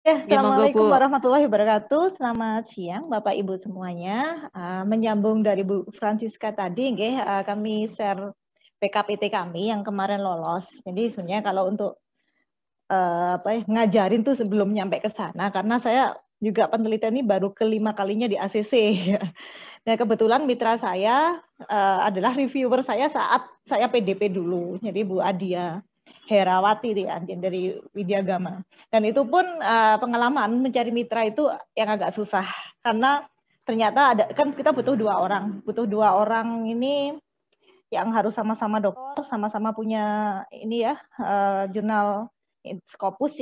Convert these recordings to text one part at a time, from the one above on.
Ya, Ya, monggo, Assalamualaikum Bu. warahmatullahi wabarakatuh. Selamat siang, Bapak Ibu semuanya. Menyambung dari Bu Francisca tadi, kami share PKPT kami yang kemarin lolos. Jadi sebenarnya kalau untuk ngajarin tuh sebelum nyampe ke sana, karena saya juga penelitian ini baru kelima kalinya di ACC. Nah, kebetulan mitra saya adalah reviewer saya saat saya PDP dulu. Jadi Bu Adia Herawati dari Widyagama. Dan itu pun pengalaman mencari mitra itu yang agak susah karena ternyata ada kan kita butuh dua orang ini yang harus sama-sama dokter, sama-sama punya ini ya jurnal Scopus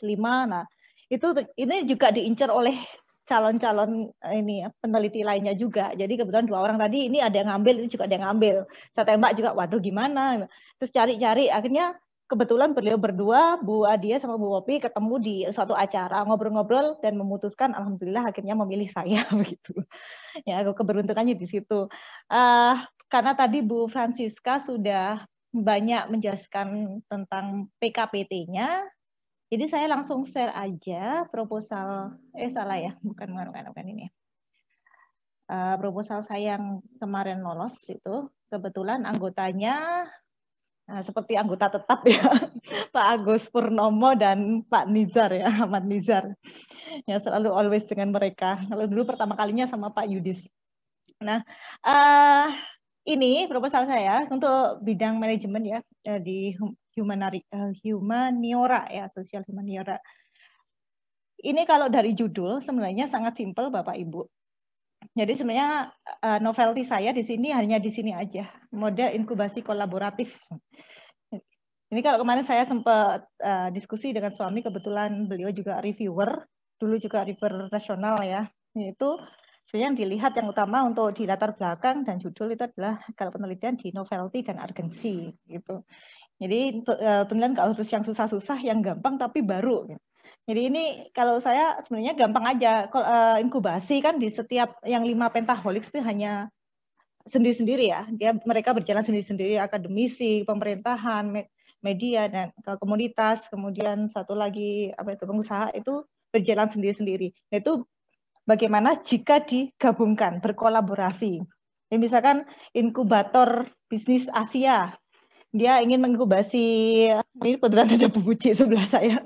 5. Nah, ini juga diincar oleh calon-calon ini ya, peneliti lainnya juga. Jadi kebetulan dua orang tadi ini ada yang ngambil, ini juga ada yang ngambil. Saya tembak juga, waduh gimana? Terus cari-cari, akhirnya kebetulan beliau berdua, Bu Adia sama Bu Wopi ketemu di suatu acara, ngobrol-ngobrol dan memutuskan, alhamdulillah akhirnya memilih saya begitu. Ya, keberuntungannya di situ. Karena tadi Bu Francisca sudah banyak menjelaskan tentang PKPT-nya, jadi saya langsung share aja proposal, salah ya, bukan ini. Proposal saya yang kemarin lolos itu, kebetulan anggotanya seperti anggota tetap ya, Pak Agus Purnomo dan Pak Nizar ya, Ahmad Nizar. Ya selalu always dengan mereka. Kalau dulu pertama kalinya sama Pak Yudis. Nah, ini proposal saya untuk bidang manajemen ya di humaniora ya, sosial humaniora. Ini kalau dari judul sebenarnya sangat simpel Bapak Ibu. Jadi sebenarnya novelty saya di sini hanya di sini aja, model inkubasi kolaboratif. Ini kalau kemarin saya sempat diskusi dengan suami, kebetulan beliau juga reviewer, dulu juga reviewer nasional ya. Itu sebenarnya yang dilihat yang utama untuk di latar belakang dan judul itu adalah kalau penelitian di novelty dan urgency gitu. Jadi penelitian nggak harus yang susah-susah, yang gampang tapi baru. Jadi ini kalau saya sebenarnya gampang aja. Inkubasi kan di setiap yang 5 pentaholics itu hanya sendiri-sendiri ya. Mereka berjalan sendiri-sendiri, akademisi, pemerintahan, media dan komunitas, kemudian satu lagi pengusaha itu berjalan sendiri-sendiri. Itu bagaimana jika digabungkan, berkolaborasi. Ya, misalkan inkubator bisnis Asia, dia ingin menginkubasi, ini kebetulan ada Bu Buci sebelah saya,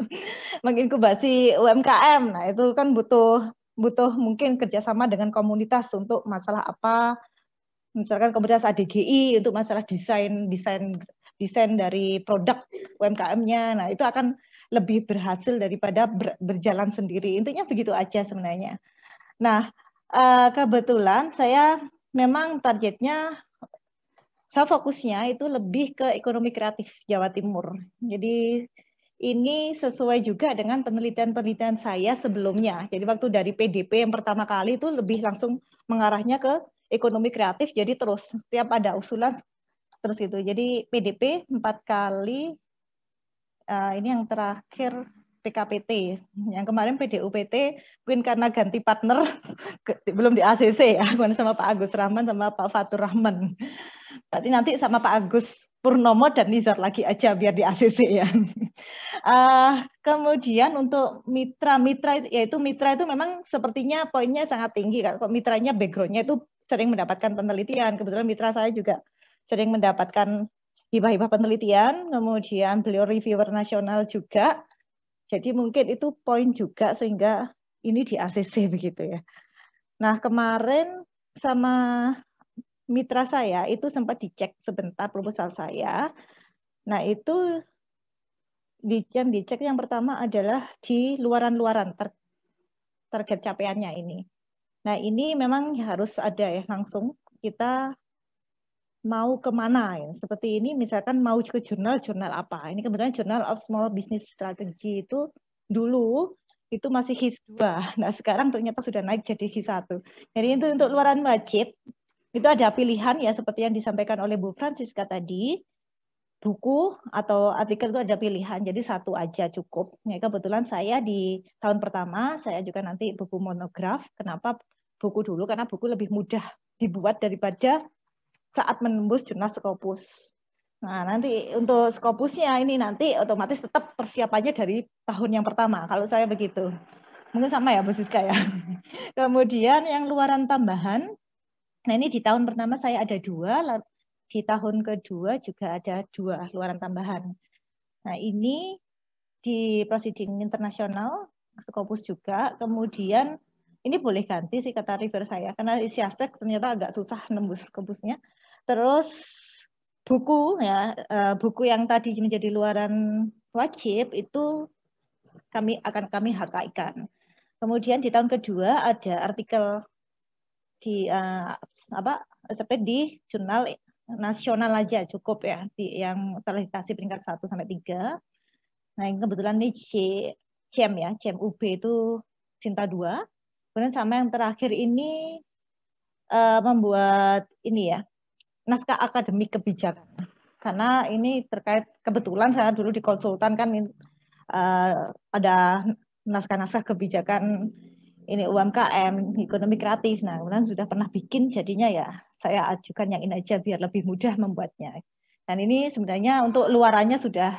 menginkubasi UMKM. Nah, itu kan butuh mungkin kerjasama dengan komunitas untuk masalah apa, misalkan komunitas ADGI untuk masalah desain dari produk UMKM-nya. Nah, itu akan lebih berhasil daripada berjalan sendiri. Intinya begitu aja sebenarnya. Nah, kebetulan saya memang targetnya, saya fokusnya itu lebih ke ekonomi kreatif Jawa Timur. Jadi ini sesuai juga dengan penelitian-penelitian saya sebelumnya. Jadi waktu dari PDP yang pertama kali itu lebih langsung mengarahnya ke ekonomi kreatif. Jadi terus setiap ada usulan terus gitu. Jadi PDP 4 kali, ini yang terakhir PKPT. Yang kemarin PDUPT mungkin karena ganti partner belum di ACC ya, sama Pak Agus Rahman sama Pak Fatur Rahman. Berarti nanti sama Pak Agus Purnomo dan Nizar lagi aja biar di ACC ya. Kemudian untuk mitra-mitra, yaitu mitra itu memang sepertinya poinnya sangat tinggi. Kalau mitranya background-nya itu sering mendapatkan penelitian. Kebetulan mitra saya juga sering mendapatkan hibah-hibah penelitian. Kemudian beliau reviewer nasional juga. Jadi mungkin itu poin juga sehingga ini di ACC begitu ya. Nah kemarin sama mitra saya itu sempat dicek sebentar proposal saya. Nah itu dicek yang pertama adalah di luaran-luaran target capaiannya ini. Nah ini memang harus ada ya langsung kita mau kemana ya. Seperti ini misalkan mau ke jurnal apa. Ini kebetulan Journal of Small Business Strategy itu dulu itu masih HIS 2. Nah sekarang ternyata sudah naik jadi HIS 1. Jadi itu untuk luaran wajib itu ada pilihan ya seperti yang disampaikan oleh Bu Francisca tadi, buku atau artikel itu ada pilihan, jadi satu aja cukup. Ya, kebetulan saya di tahun pertama saya juga nanti buku monograf. Kenapa buku dulu? Karena buku lebih mudah dibuat daripada saat menembus jurnal Scopus. Nah, nanti untuk Scopusnya ini nanti otomatis tetap persiapannya dari tahun yang pertama. Kalau saya begitu. Mungkin sama ya Bu Siska ya. Kemudian yang luaran tambahan, nah ini di tahun pertama saya ada 2, di tahun kedua juga ada 2 luaran tambahan. Nah ini di proceeding internasional, Scopus juga, kemudian ini boleh ganti sih kata reviewer saya, karena isi aspek ternyata agak susah nembus Scopusnya. Terus buku ya, buku yang tadi menjadi luaran wajib itu akan kami HKI-kan. Kemudian di tahun kedua ada artikel di di jurnal nasional aja cukup ya, yang terindikasi peringkat 1 sampai 3. Nah, yang kebetulan ini CEM ya, CEM UB itu Cinta 2. Kemudian sama yang terakhir ini membuat ini ya, naskah akademik kebijakan. Karena ini terkait kebetulan saya dulu di konsultan kan ada naskah-naskah kebijakan ini UMKM, ekonomi kreatif. Nah, kemudian sudah pernah bikin, jadinya ya saya ajukan yang ini aja biar lebih mudah membuatnya. Dan ini sebenarnya untuk luarannya sudah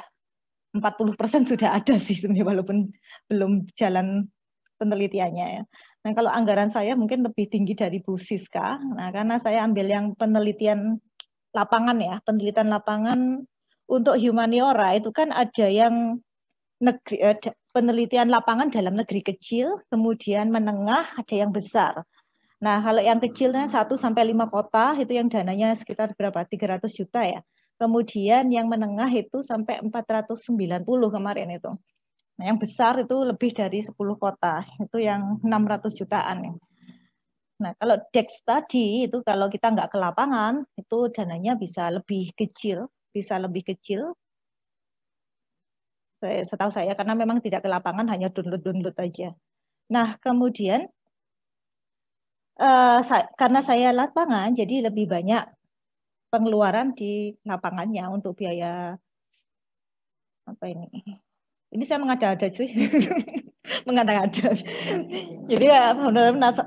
40% sudah ada sih sebenarnya, walaupun belum jalan penelitiannya ya. Nah, kalau anggaran saya mungkin lebih tinggi dari Bu Siska. Nah, karena saya ambil yang penelitian lapangan ya, penelitian lapangan untuk humaniora itu kan ada yang penelitian lapangan dalam negeri kecil, kemudian menengah, ada yang besar. Nah, kalau yang kecilnya 1 sampai 5 kota itu yang dananya sekitar berapa? 300 juta ya. Kemudian yang menengah itu sampai 490 kemarin itu. Nah, yang besar itu lebih dari 10 kota, itu yang 600 jutaan. Nah, kalau Dex tadi itu kalau kita nggak ke lapangan, itu dananya bisa lebih kecil, setahu saya, karena memang tidak ke lapangan, hanya download aja. Nah, kemudian karena saya lapangan, jadi lebih banyak pengeluaran di lapangannya untuk biaya apa ini. Ini saya mengada-ada sih, mengada-ada. Jadi ya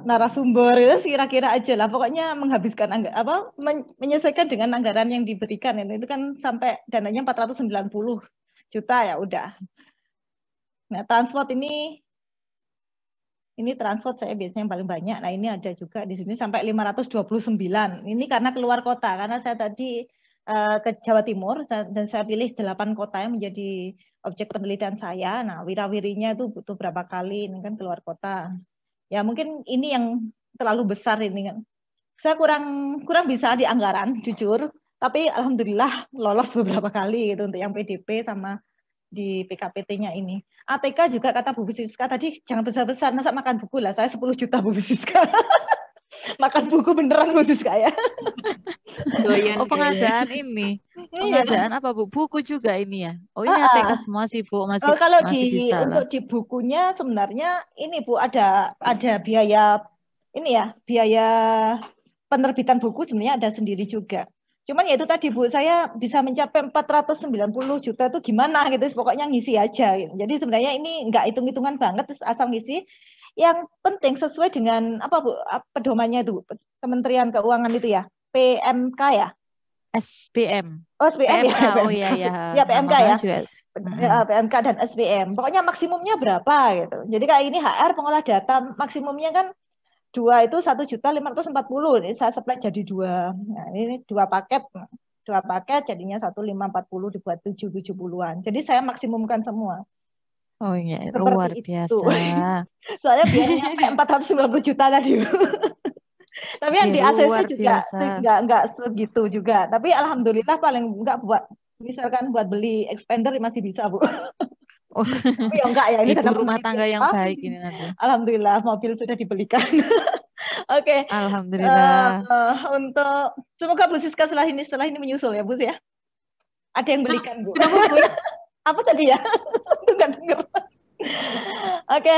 narasumber itu kira-kira aja lah. Pokoknya menghabiskan menyesuaikan dengan anggaran yang diberikan itu kan sampai dananya 490 juta ya udah. Nah, transport ini transport saya biasanya yang paling banyak. Nah, ini ada juga di sini sampai 529. Ini karena keluar kota, karena saya tadi ke Jawa Timur dan saya pilih 8 kota yang menjadi objek penelitian saya. Nah, wirawirinya itu butuh berapa kali, ini kan keluar kota. Ya, mungkin ini yang terlalu besar ini kan. Saya kurang bisa di anggaran, jujur. Tapi alhamdulillah lolos beberapa kali gitu untuk yang PDP sama di PKPT-nya ini. ATK juga kata Bu Siska tadi jangan besar-besar, masa makan buku lah. Saya 10 juta Bu Siska. Makan buku beneran Bu Siska ya. Oh, pengadaan ini. Pengadaan apa Bu? Buku juga ini ya. Oh, ini ATK semua sih Bu, masih kalau bisa lah. untuk di bukunya sebenarnya ini Bu ada biaya ini ya, biaya penerbitan buku sebenarnya ada sendiri juga. Cuman ya itu tadi Bu, saya bisa mencapai 490 juta itu gimana gitu, pokoknya ngisi aja. Gitu. Jadi sebenarnya ini nggak hitung-hitungan banget, asal ngisi. Yang penting sesuai dengan apa Bu, pedomannya itu, Kementerian Keuangan itu ya, PMK ya? SPM. Oh, SPM PMK, ya. oh iya ya. Ya PMK ya. Juga. PMK dan SPM. Pokoknya maksimumnya berapa gitu. Jadi kayak ini HR pengolah data maksimumnya kan 2 itu 1.540.000. Ini saya supply jadi 2. Nah, ini 2 paket. 2 paket jadinya 1.540 dibuat 770-an. Jadi saya maksimumkan semua. Oh iya, Seperti luar biasa. Soalnya biayanya 490 juta tadi. Tapi yang di ACC juga nggak segitu juga. Tapi alhamdulillah paling nggak buat misalkan buat beli expander masih bisa Bu. Oh. Tapi ya enggak ya, ini Ibu dalam rumah tangga yang baik ini nanti. Alhamdulillah mobil sudah dibelikan. Oke. Alhamdulillah. Untuk semoga Bu Siska setelah ini menyusul ya Bu ya. Ada yang belikan Bu. Kenapa Bu? Apa tadi ya? Enggak dengar. Oke,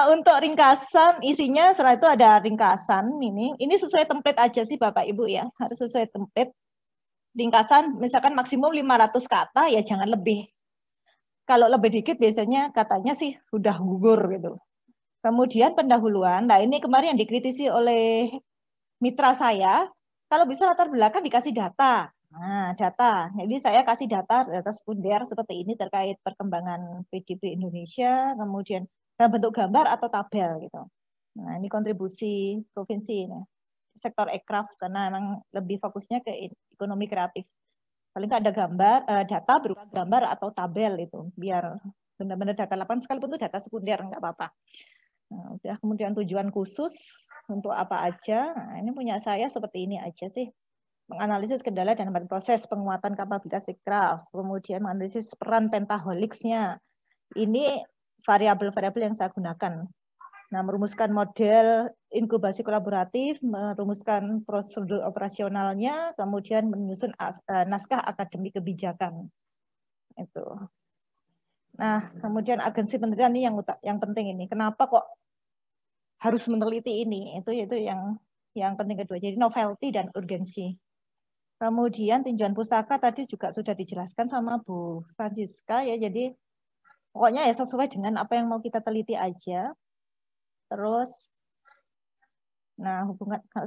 untuk ringkasan isinya setelah itu ada ringkasan ini. Ini sesuai template aja sih Bapak Ibu ya. Harus sesuai template. Ringkasan misalkan maksimum 500 kata ya jangan lebih. Kalau lebih dikit biasanya katanya sih udah gugur gitu. Kemudian pendahuluan. Nah, ini kemarin yang dikritisi oleh mitra saya, kalau bisa latar belakang dikasih data. Nah, data. Jadi saya kasih data sekunder seperti ini terkait perkembangan PDB Indonesia, kemudian dalam bentuk gambar atau tabel gitu. Nah, ini kontribusi provinsi ini. Sektor ekraf karena memang lebih fokusnya ke ekonomi kreatif. Paling nggak ada gambar, data berupa gambar atau tabel itu, biar benar-benar data lapangan sekalipun itu data sekunder nggak apa-apa. Nah, udah kemudian tujuan khusus untuk apa aja. Nah, ini punya saya seperti ini aja sih. Menganalisis kendala dan proses penguatan kapabilitas ekraf, kemudian menganalisis peran pentaholicsnya. Ini variabel-variabel yang saya gunakan. Nah, merumuskan model inkubasi kolaboratif, merumuskan prosedur operasionalnya, kemudian menyusun naskah akademik kebijakan. Itu. Nah, kemudian agensi penelitian ini yang penting ini. Kenapa kok harus meneliti ini? Itu yang penting kedua. Jadi novelty dan urgensi. Kemudian tinjauan pustaka tadi juga sudah dijelaskan sama Bu Francisca ya. Jadi pokoknya ya sesuai dengan apa yang mau kita teliti aja. Terus, nah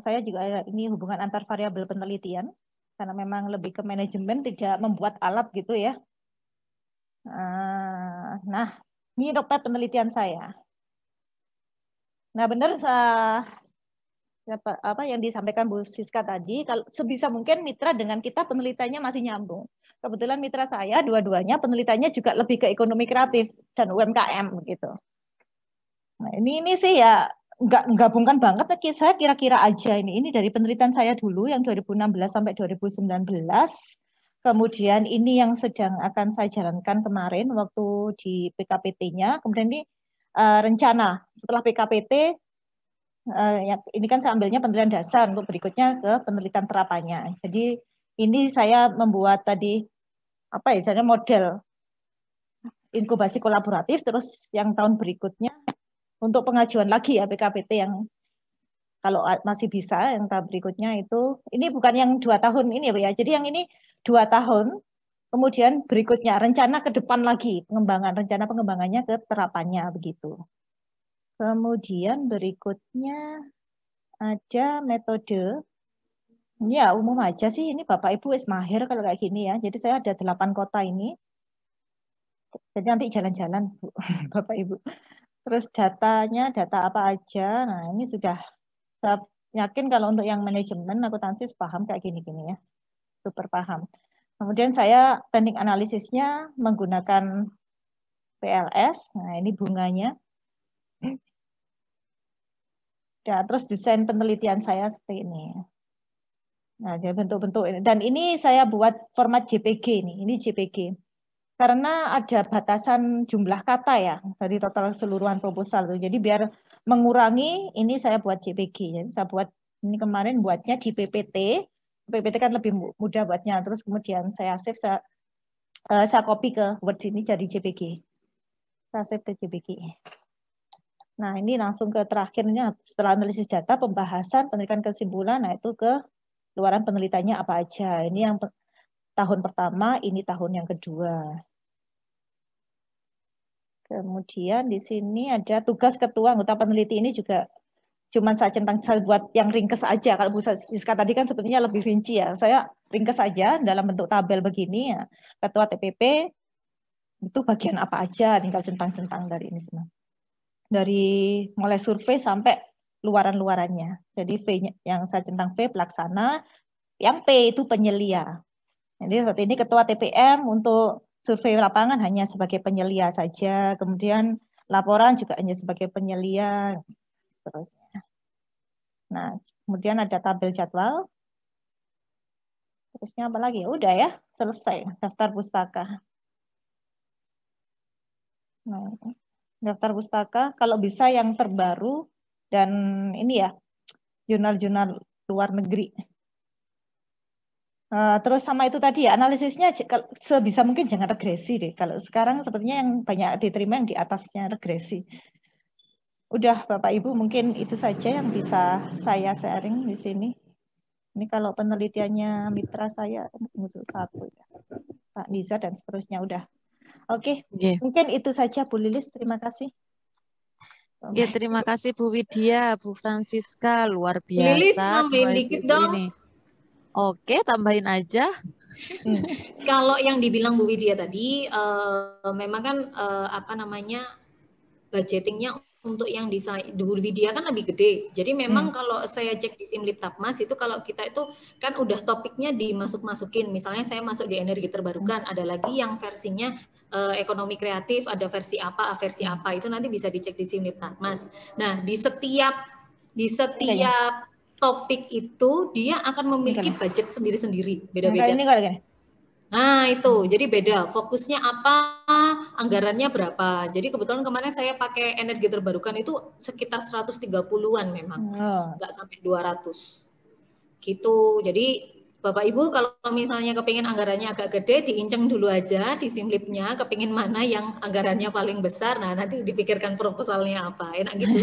saya juga ini hubungan antar variabel penelitian karena memang lebih ke manajemen, tidak membuat alat gitu ya. Nah, ini roadmap penelitian saya. Nah, benar apa yang disampaikan Bu Siska tadi, kalau sebisa mungkin mitra dengan kita penelitiannya masih nyambung. Kebetulan mitra saya dua-duanya penelitiannya juga lebih ke ekonomi kreatif dan UMKM gitu. Nah, ini sih ya nggak menggabungkan banget, saya kira-kira aja ini dari penelitian saya dulu yang 2016 sampai 2019. Kemudian ini yang sedang akan saya jalankan kemarin waktu di PKPT-nya. Kemudian ini rencana setelah PKPT, ini kan saya ambilnya penelitian dasar untuk berikutnya ke penelitian terapannya. Jadi ini saya membuat tadi apa ya, model inkubasi kolaboratif, terus yang tahun berikutnya untuk pengajuan lagi ya PKPT yang kalau masih bisa yang tahun berikutnya itu, ini bukan yang 2 tahun ini ya, jadi yang ini 2 tahun, kemudian berikutnya rencana ke depan lagi rencana pengembangannya ke terapannya begitu. Kemudian berikutnya ada metode. Ya, umum aja sih. Ini Bapak Ibu wis mahir kalau kayak gini ya. Jadi saya ada 8 kota ini. Jadi nanti jalan-jalan, Bapak Ibu. Terus datanya, data apa aja. Nah, ini sudah saya yakin kalau untuk yang manajemen akuntansi paham kayak gini-gini ya. Super paham. Kemudian saya teknik analisisnya menggunakan PLS. Nah, ini bunganya. Ya, terus desain penelitian saya seperti ini. Nah, jadi bentuk-bentuk ini. Dan ini saya buat format JPG ini JPG. Karena ada batasan jumlah kata ya dari total keseluruhan proposal. Jadi biar mengurangi, ini saya buat JPG. Jadi saya buat ini kemarin buatnya di PPT. PPT kan lebih mudah buatnya. Terus kemudian saya save, saya copy ke Word sini jadi JPG. Saya save ke JPG. Nah, ini langsung ke terakhirnya setelah analisis data, pembahasan, penelitian kesimpulan, nah itu ke luaran penelitiannya apa aja. Ini yang tahun pertama, ini tahun yang kedua. Kemudian di sini ada tugas ketua anggota peneliti, ini juga cuma saya buat yang ringkes aja. Kalau Bu Siska tadi kan sepertinya lebih rinci ya. Saya ringkes aja dalam bentuk tabel begini ya. Ketua TPP itu bagian apa aja, tinggal centang-centang dari ini semua. Dari mulai survei sampai luaran-luarannya. Jadi V yang saya centang V pelaksana, yang P itu penyelia. Jadi seperti ini ketua TPM untuk survei lapangan hanya sebagai penyelia saja, kemudian laporan juga hanya sebagai penyelia, seterusnya. Nah, kemudian ada tabel jadwal. Terusnya apa lagi? Udah ya, selesai daftar pustaka. Nah, daftar pustaka kalau bisa yang terbaru dan ini ya jurnal-jurnal luar negeri. Terus sama itu tadi ya analisisnya sebisa mungkin jangan regresi deh. Kalau sekarang sepertinya yang banyak diterima yang di atasnya regresi. Udah Bapak Ibu mungkin itu saja yang bisa saya sharing di sini. Ini kalau penelitiannya mitra saya untuk satu ya. Pak Niza dan seterusnya udah. Oke, mungkin itu saja Bu Lilis, terima kasih. Ya, terima kasih Bu Widya, Bu Francisca, luar biasa. Lilis, nambahin dikit dong. Ini. Oke, tambahin aja. Kalau yang dibilang Bu Widya tadi, memang kan budgetingnya untuk yang di Bu Widya kan lebih gede. Jadi memang kalau saya cek di Simlip Tapmas itu kalau kita itu kan udah topiknya dimasuk-masukin. Misalnya saya masuk di energi terbarukan, ada lagi yang versinya ekonomi kreatif, ada versi apa itu nanti bisa dicek di Simlip Tapmas. Nah, di setiap topik itu dia akan memiliki budget sendiri-sendiri, beda-beda. Nah itu, jadi beda. Fokusnya apa, anggarannya berapa. Jadi kebetulan kemarin saya pakai energi terbarukan itu sekitar 130-an memang. Nggak sampai 200. Gitu. Jadi Bapak Ibu kalau misalnya kepingin anggarannya agak gede, diinceng dulu aja di Simlipnya, kepingin mana yang anggarannya paling besar, nah nanti dipikirkan proposalnya apa. Enak gitu.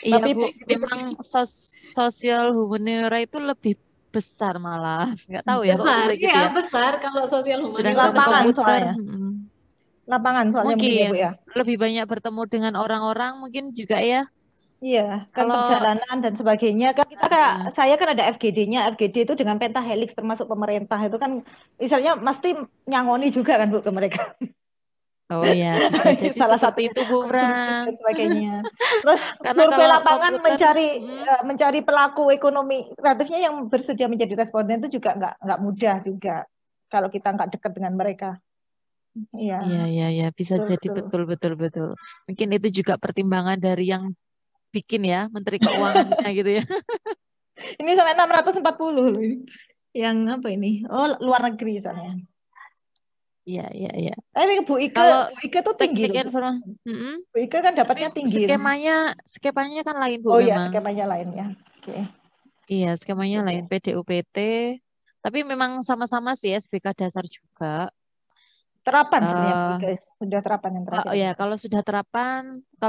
Iya Bu, memang sosial humaniora itu lebih besar malah, nggak tahu ya besar, kok gitu ya. Besar kalau sosial Sedangkan humaniora. komputer, lapangan soalnya mungkin ya, Bu, ya. Lebih banyak bertemu dengan orang-orang mungkin juga ya. Iya, kan perjalanan dan sebagainya. Kan kita kayak saya kan ada FGD-nya, FGD itu dengan pentahelix termasuk pemerintah itu kan, misalnya mesti nyangoni juga kan Bu ke mereka. Oh ya, bisa jadi salah seperti satu itu Bu Brang. Dan sebagainya. Terus survei lapangan mencari pelaku ekonomi kreatifnya yang bersedia menjadi responden itu juga nggak mudah juga kalau kita nggak dekat dengan mereka. Iya, bisa jadi betul. Mungkin itu juga pertimbangan dari yang bikin ya, Menteri Keuangannya gitu ya. Ini sampai 640 loh ini. Yang apa ini? Oh, luar negeri misalnya. Iya. Tapi Bu Ike, kalau Bu Ike tuh tinggi loh. Bu Ike kan dapatnya tinggi. Skemanya kan lain Bu. Oh memang. Iya, skemanya lain ya. Oke. Iya, skemanya lain PDUPT. Tapi memang sama-sama sih SBK dasar juga. Terapan sebenarnya Bu Ike. Sudah terapan yang terakhir. Oh ya, kalau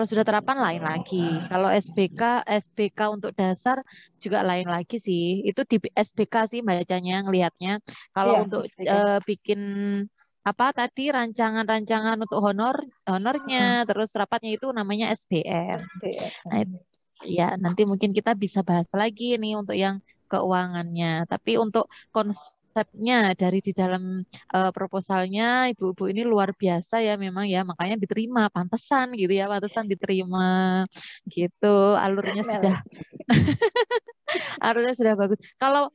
sudah terapan lain lagi. Kalau SBK untuk dasar juga lain lagi sih. Itu di SBK sih bacanya, ngelihatnya. Kalau untuk bikin apa tadi rancangan untuk honornya, terus rapatnya itu namanya SBM. Nah, ya nanti mungkin kita bisa bahas lagi nih untuk yang keuangannya. Tapi untuk konsepnya dari di dalam proposalnya ibu-ibu ini luar biasa ya memang ya, makanya diterima, pantesan diterima gitu. Alurnya sudah bagus. Kalau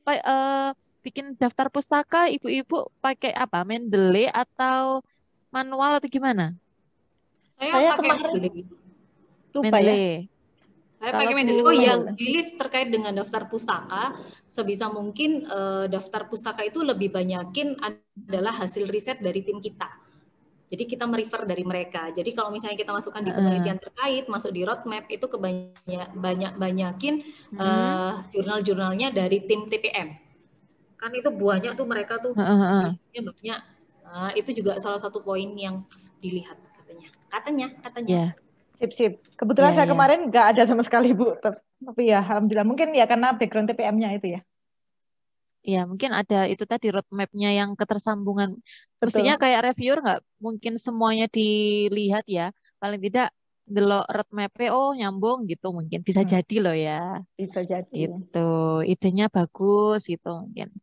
bikin daftar pustaka ibu-ibu pakai apa? Mendeley atau manual atau gimana? Saya pakai Mendeley. Mendeley. Saya pakai Mendeley. Oh yang rilis terkait dengan daftar pustaka, sebisa mungkin daftar pustaka itu lebih banyakin adalah hasil riset dari tim kita. Jadi kita merefer dari mereka. Jadi kalau misalnya kita masukkan di penelitian terkait, masuk di roadmap, itu banyakin jurnal-jurnalnya dari tim TPM. Kan itu banyak tuh mereka tuh risetnya banyak. Nah, itu juga salah satu poin yang dilihat katanya. Yeah. Sip. Kebetulan saya kemarin nggak ada sama sekali Bu. Tapi ya alhamdulillah mungkin ya karena background TPM-nya itu ya. Ya, mungkin ada itu tadi roadmap-nya yang ketersambungan. Betul. Mestinya kayak reviewer nggak mungkin semuanya dilihat ya. Paling tidak delok roadmap-nya, oh nyambung gitu mungkin. Bisa jadi loh ya. Bisa jadi. Gitu. Idenya bagus gitu mungkin.